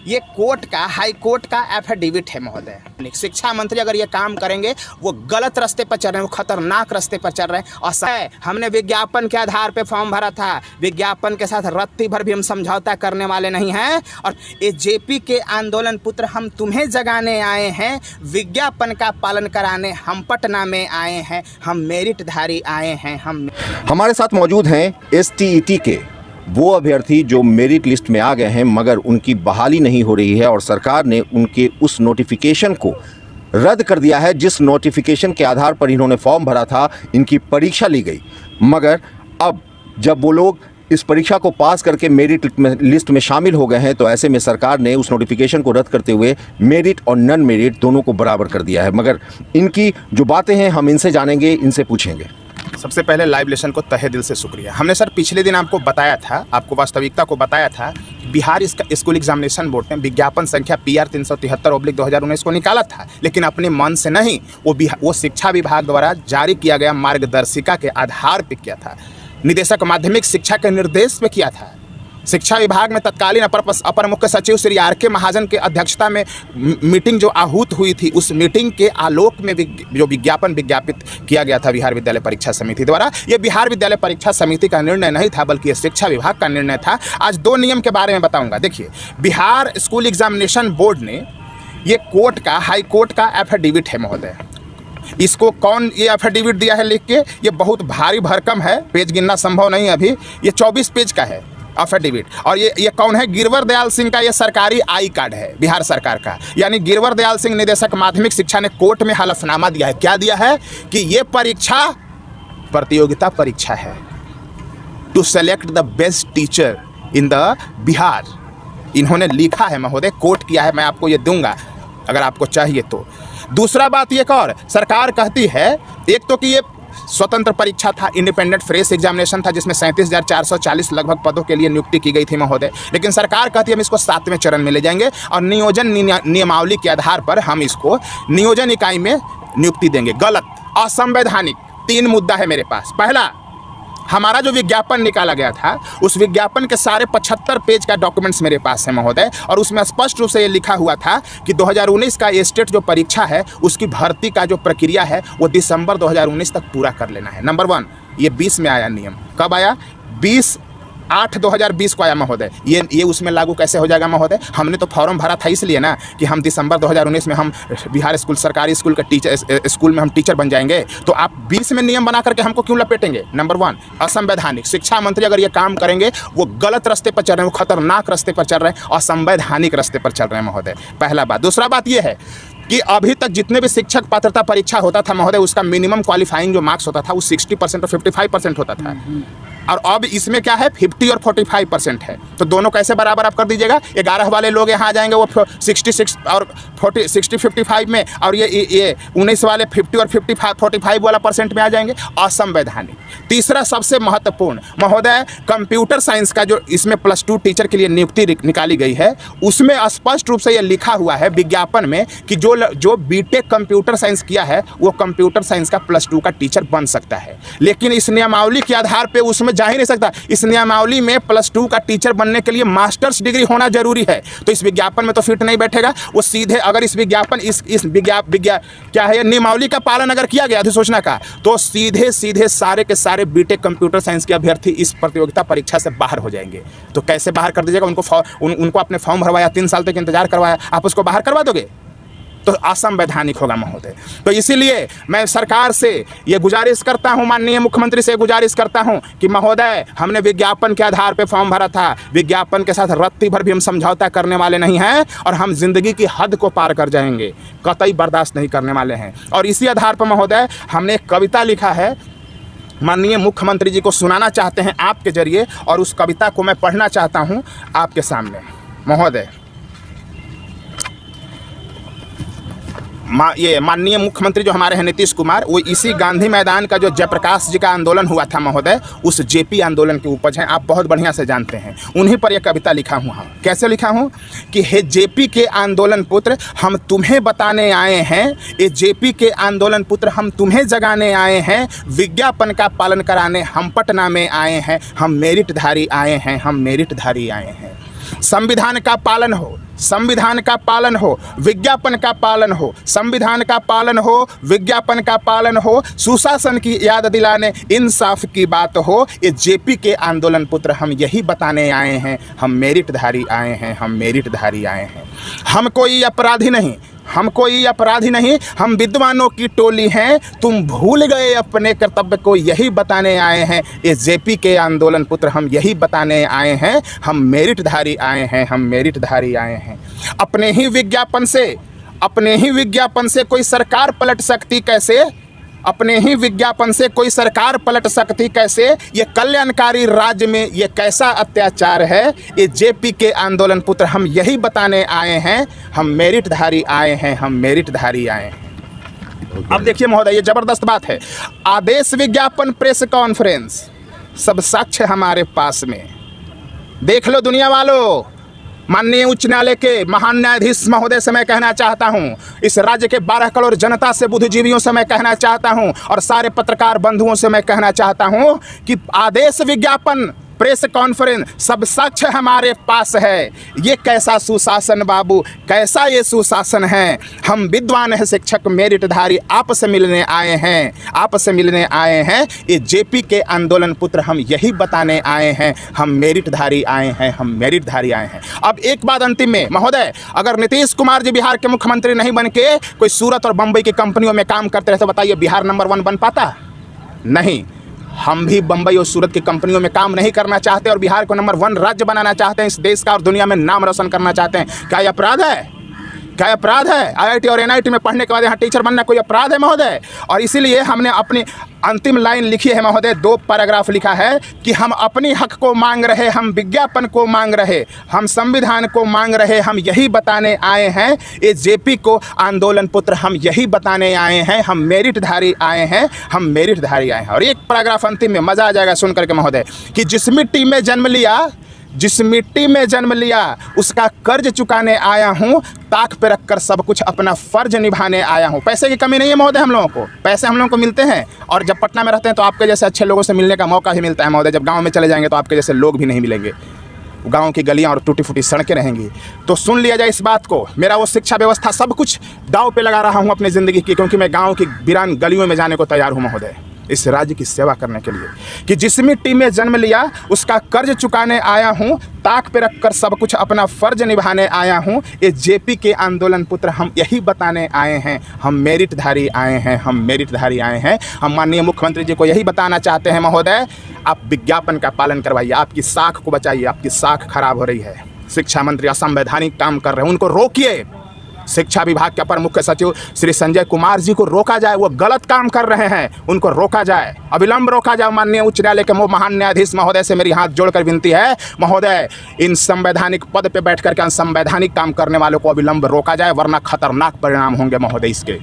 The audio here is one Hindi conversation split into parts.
ये कोर्ट का, हाई कोर्ट का एफिडेविट है महोदय। शिक्षा मंत्री अगर ये काम करेंगे, वो गलत रास्ते पर चल रहे हैं, वो खतरनाक रास्ते पर चल रहे हैं। और हमने विज्ञापन के आधार पे फॉर्म भरा था, विज्ञापन के साथ रत्ती भर भी हम समझौता करने वाले नहीं हैं। और ये जेपी के आंदोलन पुत्र हम तुम्हें जगाने आए हैं, विज्ञापन का पालन कराने हम पटना में आए हैं, हम मेरिटधारी आए हैं। हमारे साथ मौजूद हैं STET के वो अभ्यर्थी जो मेरिट लिस्ट में आ गए हैं, मगर उनकी बहाली नहीं हो रही है और सरकार ने उनके उस नोटिफिकेशन को रद्द कर दिया है जिस नोटिफिकेशन के आधार पर इन्होंने फॉर्म भरा था। इनकी परीक्षा ली गई, मगर अब जब वो लोग इस परीक्षा को पास करके मेरिट लिस्ट में शामिल हो गए हैं, तो ऐसे में सरकार ने उस नोटिफिकेशन को रद्द करते हुए मेरिट और नॉन मेरिट दोनों को बराबर कर दिया है। मगर इनकी जो बातें हैं हम इनसे जानेंगे, इनसे पूछेंगे। सबसे पहले लाइव लेसन को तहे दिल से शुक्रिया। हमने सर पिछले दिन आपको बताया था, आपको वास्तविकता को बताया था, बिहार स्कूल एग्जामिनेशन बोर्ड ने विज्ञापन संख्या PR 373/2019 को निकाला था, लेकिन अपने मन से नहीं, वो शिक्षा विभाग द्वारा जारी किया गया मार्गदर्शिका के आधार पर किया था, निदेशक माध्यमिक शिक्षा के निर्देश पे किया था। शिक्षा विभाग में तत्कालीन अपर मुख्य सचिव श्री RK महाजन के अध्यक्षता में मीटिंग जो आहूत हुई थी, उस मीटिंग के आलोक में जो विज्ञापन विज्ञापित किया गया था बिहार विद्यालय परीक्षा समिति द्वारा। ये बिहार विद्यालय परीक्षा समिति का निर्णय नहीं था, बल्कि ये शिक्षा विभाग का निर्णय था। आज दो नियम के बारे में बताऊंगा। देखिए, बिहार स्कूल एग्जामिनेशन बोर्ड ने ये कोर्ट का, हाई कोर्ट का एफिडेविट है महोदय। इसको कौन ये एफिडेविट दिया है लिख के, ये बहुत भारी भरकम है, पेज गिनना संभव नहीं अभी, ये 24 पेज का है एफिडेविट। और ये कौन है? गिरवर दयाल सिंह का ये सरकारी आई कार्ड है बिहार सरकार का। यानी गिरवर दयाल सिंह निदेशक माध्यमिक शिक्षा ने कोर्ट में हलफनामा दिया है। क्या दिया है? कि ये परीक्षा प्रतियोगिता परीक्षा है, to select the best teacher in the Bihar. इन्होंने लिखा है महोदय, कोर्ट किया है। मैं आपको ये दूंगा अगर आपको चाहिए तो। दूसरा बात ये और सरकार कहती है, एक तो कि ये स्वतंत्र परीक्षा था, इंडिपेंडेंट फ्रेश एग्जामिनेशन था, जिसमें 37,440 लगभग पदों के लिए नियुक्ति की गई थी महोदय। लेकिन सरकार कहती है हम इसको 7वें चरण में ले जाएंगे और नियोजन नियमावली के आधार पर हम इसको नियोजन इकाई में नियुक्ति देंगे। गलत, असंवैधानिक। 3 मुद्दा है मेरे पास। पहला, हमारा जो विज्ञापन निकाला गया था, उस विज्ञापन के सारे 75 पेज का डॉक्यूमेंट्स मेरे पास है महोदय, और उसमें स्पष्ट रूप से ये लिखा हुआ था कि 2019 का स्टेट जो परीक्षा है, उसकी भर्ती का जो प्रक्रिया है वो दिसंबर 2019 तक पूरा कर लेना है। नंबर 1, ये 20 में आया नियम। कब आया? 20/8/2020 को आया महोदय। ये उसमें लागू कैसे हो जाएगा महोदय? हमने तो फॉर्म भरा था इसलिए ना कि हम दिसंबर 2019 में हम बिहार स्कूल, सरकारी स्कूल का स्कूल में हम टीचर बन जाएंगे। तो आप 20 में नियम बना करके हमको क्यों लपेटेंगे? नंबर 1, असंवैधानिक। शिक्षा मंत्री अगर ये काम करेंगे, वो गलत रास्ते पर चल रहे हैं, वो खतरनाक रास्ते पर चल रहे हैं, असंवैधानिक रास्ते पर चल रहे हैं महोदय। पहला बात। दूसरा बात ये है कि अभी तक जितने भी शिक्षक पात्रता परीक्षा होता था महोदय, उसका मिनिमम क्वालिफाइंग जो मार्क्स होता था वो 60% और 55% होता था, और अब इसमें क्या है? 50 और 45% है। तो दोनों कैसे बराबर आप कर दीजिएगा? 11 वाले लोग यहाँ आ जाएंगे वो 66 और 55 में, और ये 19 वाले 50 और 45 वाला % में आ जाएंगे। असंवैधानिक। तीसरा सबसे महत्वपूर्ण महोदय, कंप्यूटर साइंस का जो इसमें +2 टीचर के लिए नियुक्ति निकाली गई है, उसमें स्पष्ट रूप से ये लिखा हुआ है विज्ञापन में कि जो बीटेक कंप्यूटर साइंस किया है, वो कंप्यूटर साइंस का +2 का टीचर बन सकता है। लेकिन इस नियमावली के आधार पर उसमें जा ही नहीं सकता। इस नियमावली में +2 का टीचर बनने के लिए मास्टर्स डिग्री होना जरूरी है। तो इस विज्ञापन में तो फिट नहीं बैठेगा। वो सीधे अगर इस विज्ञापन क्या है, नियमावली का पालन अगर किया गया अधिसूचना का, तो सीधे सारे के सारे बीटेक कंप्यूटर साइंस के अभ्यर्थी इस प्रतियोगिता परीक्षा से बाहर हो जाएंगे। तो कैसे बाहर कर दीजिएगा? उनको अपने फॉर्म भरवाया, 3 साल तक इंतजार करवाया, आप उसको बाहर करवा दोगे? तो असंवैधानिक होगा महोदय। तो इसीलिए मैं सरकार से ये गुजारिश करता हूं, माननीय मुख्यमंत्री से गुजारिश करता हूं कि महोदय, हमने विज्ञापन के आधार पे फॉर्म भरा था, विज्ञापन के साथ रत्ती भर भी हम समझौता करने वाले नहीं हैं, और हम जिंदगी की हद को पार कर जाएंगे, कतई बर्दाश्त नहीं करने वाले हैं। और इसी आधार पर महोदय हमने एक कविता लिखा है, माननीय मुख्यमंत्री जी को सुनाना चाहते हैं आपके जरिए, और उस कविता को मैं पढ़ना चाहता हूँ आपके सामने महोदय। ये माननीय मुख्यमंत्री जो हमारे हैं नीतीश कुमार, वो इसी गांधी मैदान का जो जयप्रकाश जी का आंदोलन हुआ था महोदय, उस जेपी आंदोलन की उपज है, आप बहुत बढ़िया से जानते हैं। उन्हीं पर यह कविता लिखा हूँ। हाँ, कैसे लिखा हूँ कि हे जेपी के आंदोलन पुत्र, हम तुम्हें बताने आए हैं, ये जेपी के आंदोलन पुत्र हम तुम्हें जगाने आए हैं, विज्ञापन का पालन कराने हम पटना में आए हैं, हम मेरिटधारी आए हैं, हम मेरिटधारी आए हैं। संविधान का पालन हो, संविधान का पालन हो, विज्ञापन का पालन हो, संविधान का पालन हो, विज्ञापन का पालन हो, सुशासन की याद दिलाने इंसाफ की बात हो। ये जेपी के आंदोलन पुत्र हम यही बताने आए हैं, हम मेरिटधारी आए हैं, हम मेरिटधारी आए हैं। हम कोई अपराधी नहीं, हम कोई अपराधी नहीं, हम विद्वानों की टोली हैं। तुम भूल गए अपने कर्तव्य को, यही बताने आए हैं। ये जेपी के आंदोलन पुत्र हम यही बताने आए हैं, हम मेरिटधारी आए हैं, हम मेरिटधारी आए हैं। अपने ही विज्ञापन से कोई सरकार पलट सकती कैसे? अपने ही विज्ञापन से कोई सरकार पलट सकती कैसे? ये कल्याणकारी राज्य में ये कैसा अत्याचार है? ये जेपी के आंदोलन पुत्र हम यही बताने आए हैं, हम मेरिटधारी आए हैं, हम मेरिटधारी आए हैं। अब देखिए महोदय, ये जबरदस्त बात है। आदेश, विज्ञापन, प्रेस कॉन्फ्रेंस, सब साक्ष्य हमारे पास में। देख लो दुनिया वालों, माननीय उच्च न्यायालय के महान न्यायाधीश महोदय से मैं कहना चाहता हूं, इस राज्य के 12 करोड़ जनता से, बुद्धिजीवियों से मैं कहना चाहता हूं, और सारे पत्रकार बंधुओं से मैं कहना चाहता हूं कि आदेश, विज्ञापन, प्रेस कॉन्फ्रेंस, सब साक्ष्य हमारे पास है। ये कैसा सुशासन बाबू, कैसा ये सुशासन है? हम विद्वान हैं, शिक्षक, मेरिटधारी आपसे मिलने आए हैं, आपसे मिलने आए हैं। ये जेपी के आंदोलन पुत्र हम यही बताने आए हैं, हम मेरिटधारी आए हैं, हम मेरिटधारी आए हैं। अब एक बात अंतिम में महोदय, अगर नीतीश कुमार जी बिहार के मुख्यमंत्री नहीं बन के कोई सूरत और बम्बई की कंपनियों में काम करते रहे तो बताइए बिहार नंबर 1 बन पाता? नहीं। हम भी बम्बई और सूरत की कंपनियों में काम नहीं करना चाहते और बिहार को नंबर 1 राज्य बनाना चाहते हैं, इस देश का और दुनिया में नाम रोशन करना चाहते हैं। क्या यह अपराध है? क्या अपराध है? आईआईटी और एनआईटी में पढ़ने के बाद यहाँ टीचर बनना कोई अपराध है महोदय? और इसीलिए हमने अपनी अंतिम लाइन लिखी है महोदय, 2 पैराग्राफ लिखा है कि हम अपनी हक को मांग रहे, हम विज्ञापन को मांग रहे, हम संविधान को मांग रहे, हम यही बताने आए हैं। ये जेपी को आंदोलन पुत्र हम यही बताने आए हैं, हम मेरिटधारी आए हैं, हम मेरिटधारी आए हैं। और एक पैराग्राफ अंतिम में मजा आ जाएगा सुन करके महोदय, कि जिस मिट्टी में जन्म लिया उसका कर्ज चुकाने आया हूँ, ताक पे रखकर सब कुछ अपना फर्ज निभाने आया हूँ। पैसे की कमी नहीं है महोदय हम लोगों को, पैसे हम लोगों को मिलते हैं, और जब पटना में रहते हैं तो आपके जैसे अच्छे लोगों से मिलने का मौका ही मिलता है महोदय। जब गांव में चले जाएंगे तो आपके जैसे लोग भी नहीं मिलेंगे, गांव की गलियां और टूटी फूटी सड़कें रहेंगी। तो सुन लिया जाए इस बात को, मेरा वो शिक्षा व्यवस्था सब कुछ दांव पे लगा रहा हूँ अपनी ज़िंदगी की, क्योंकि मैं गाँव की वीरान गलियों में जाने को तैयार हूँ महोदय, इस राज्य की सेवा करने के लिए। कि जिस मिट्टी में जन्म लिया उसका कर्ज चुकाने आया हूँ, ताक पे रखकर सब कुछ अपना फर्ज निभाने आया हूँ। ये जेपी के आंदोलन पुत्र हम यही बताने आए हैं, हम मेरिटधारी आए हैं, हम मेरिटधारी आए हैं। हम माननीय मुख्यमंत्री जी को यही बताना चाहते हैं महोदय, आप विज्ञापन का पालन करवाइए, आपकी साख को बचाइए, आपकी साख खराब हो रही है। शिक्षा मंत्री असंवैधानिक काम कर रहे हैं, उनको रोकिए। शिक्षा विभाग के अपर मुख्य सचिव श्री संजय कुमार जी को रोका जाए, वो गलत काम कर रहे हैं, उनको रोका जाए, अविलंब रोका जाए। माननीय उच्च न्यायालय के महान न्यायाधीश महोदय से मेरी हाथ जोड़कर विनती है, महोदय इन संवैधानिक पद पे बैठ करके असंवैधानिक काम करने वालों को अविलंब रोका जाए, वरना खतरनाक परिणाम होंगे महोदय इसके।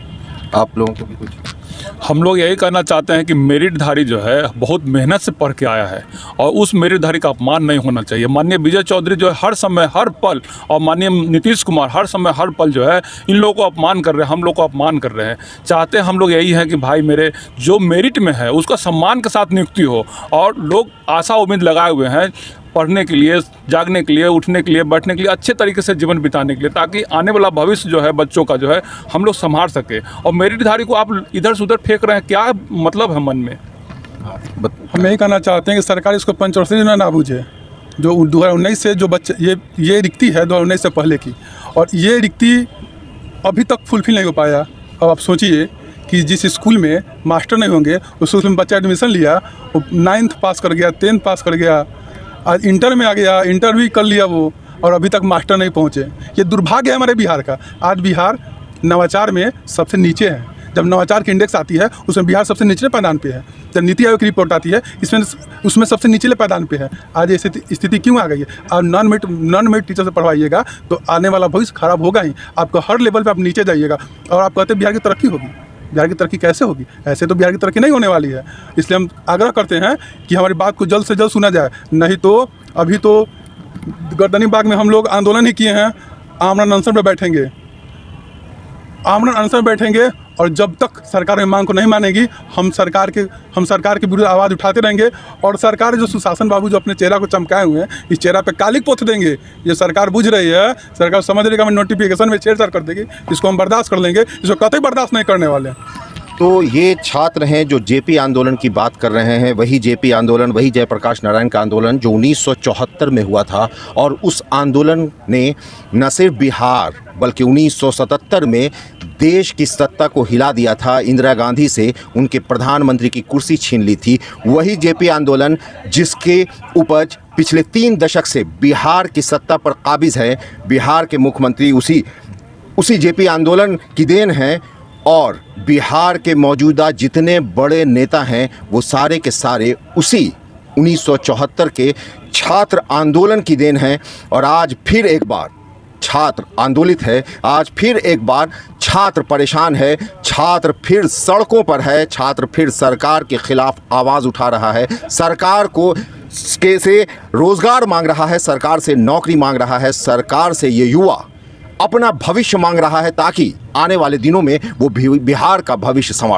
आप लोगों को भी कुछ? हम लोग यही कहना चाहते हैं कि मेरिटधारी जो है बहुत मेहनत से पढ़ के आया है, और उस मेरिटधारी का अपमान नहीं होना चाहिए। माननीय विजय चौधरी जो है हर समय हर पल, और माननीय नीतीश कुमार हर समय हर पल जो है इन लोगों को अपमान कर रहे हैं, हम लोग को अपमान कर रहे हैं। चाहते हैं हम लोग यही है कि भाई मेरे जो मेरिट में है उसका सम्मान के साथ नियुक्ति हो, और लोग आशा उम्मीद लगाए हुए हैं पढ़ने के लिए, जागने के लिए, उठने के लिए, बैठने के लिए, अच्छे तरीके से जीवन बिताने के लिए, ताकि आने वाला भविष्य जो है बच्चों का जो है हम लोग संभाल सके। और मेरिटधारी को आप इधर से उधर फेंक रहे हैं, क्या मतलब है मन में? हम यही कहना चाहते हैं कि सरकार इसको पंचवर्षीय योजना ना बूझे, जो 2019 से जो बच्चे ये रिक्ति है 2019 से पहले की, और ये रिक्ति अभी तक फुलफिल नहीं हो पाया। अब आप सोचिए कि जिस स्कूल में मास्टर नहीं होंगे उस स्कूल में बच्चा एडमिशन लिया, वो 9th पास कर गया, 10th पास कर गया, आज इंटर में आ गया, इंटर भी कर लिया वो, और अभी तक मास्टर नहीं पहुँचे। ये दुर्भाग्य है हमारे बिहार का। आज बिहार नवाचार में सबसे नीचे है। जब नवाचार की इंडेक्स आती है उसमें बिहार सबसे निचले पायदान पे है। जब नीति आयोग की रिपोर्ट आती है उसमें सबसे निचले पायदान पे है। आज ऐसी स्थिति क्यों आ गई है? और नॉन मेरिट टीचर से पढ़वाइएगा तो आने वाला भविष्य खराब होगा ही। आपको हर लेवल पे आप नीचे जाइएगा, और आप कहते हैं बिहार की तरक्की होगी। बिहार की तरक्की कैसे होगी? ऐसे तो बिहार की तरक्की नहीं होने वाली है। इसलिए हम आग्रह करते हैं कि हमारी बात को जल्द से जल्द सुना जाए, नहीं तो अभी तो गर्दनी बाग में हम लोग आंदोलन ही किए हैं, आमरण अनशन पर बैठेंगे। आमरण अनशन में बैठेंगे और जब तक सरकार की मांग को नहीं मानेगी हम सरकार के विरुद्ध आवाज़ उठाते रहेंगे। और सरकार जो सुशासन बाबू जो अपने चेहरा को चमकाए हुए हैं, इस चेहरा पे कालिक पोत देंगे। ये सरकार बुझ रही है, सरकार समझ रही है कि नोटिफिकेशन में छेड़छाड़ कर देगी, इसको हम बर्दाश्त कर लेंगे, इसको कतई बर्दाश्त नहीं करने वाले। तो ये छात्र हैं जो जेपी आंदोलन की बात कर रहे हैं, वही जेपी आंदोलन, वही जयप्रकाश नारायण का आंदोलन जो 1974 में हुआ था। और उस आंदोलन ने न सिर्फ बिहार बल्कि 1977 में देश की सत्ता को हिला दिया था, इंदिरा गांधी से उनके प्रधानमंत्री की कुर्सी छीन ली थी। वही जेपी आंदोलन जिसके उपज पिछले 3 दशक से बिहार की सत्ता पर काबिज है, बिहार के मुख्यमंत्री उसी जेपी आंदोलन की देन है। और बिहार के मौजूदा जितने बड़े नेता हैं वो सारे के सारे उसी 1974 के छात्र आंदोलन की देन हैं। और आज फिर एक बार छात्र आंदोलित है, आज फिर एक बार छात्र परेशान है, छात्र फिर सड़कों पर है, छात्र फिर सरकार के खिलाफ आवाज़ उठा रहा है, सरकार को से रोज़गार मांग रहा है, सरकार से नौकरी मांग रहा है, सरकार से ये युवा अपना भविष्य मांग रहा है ताकि आने वाले दिनों में वो बिहार का भविष्य संवार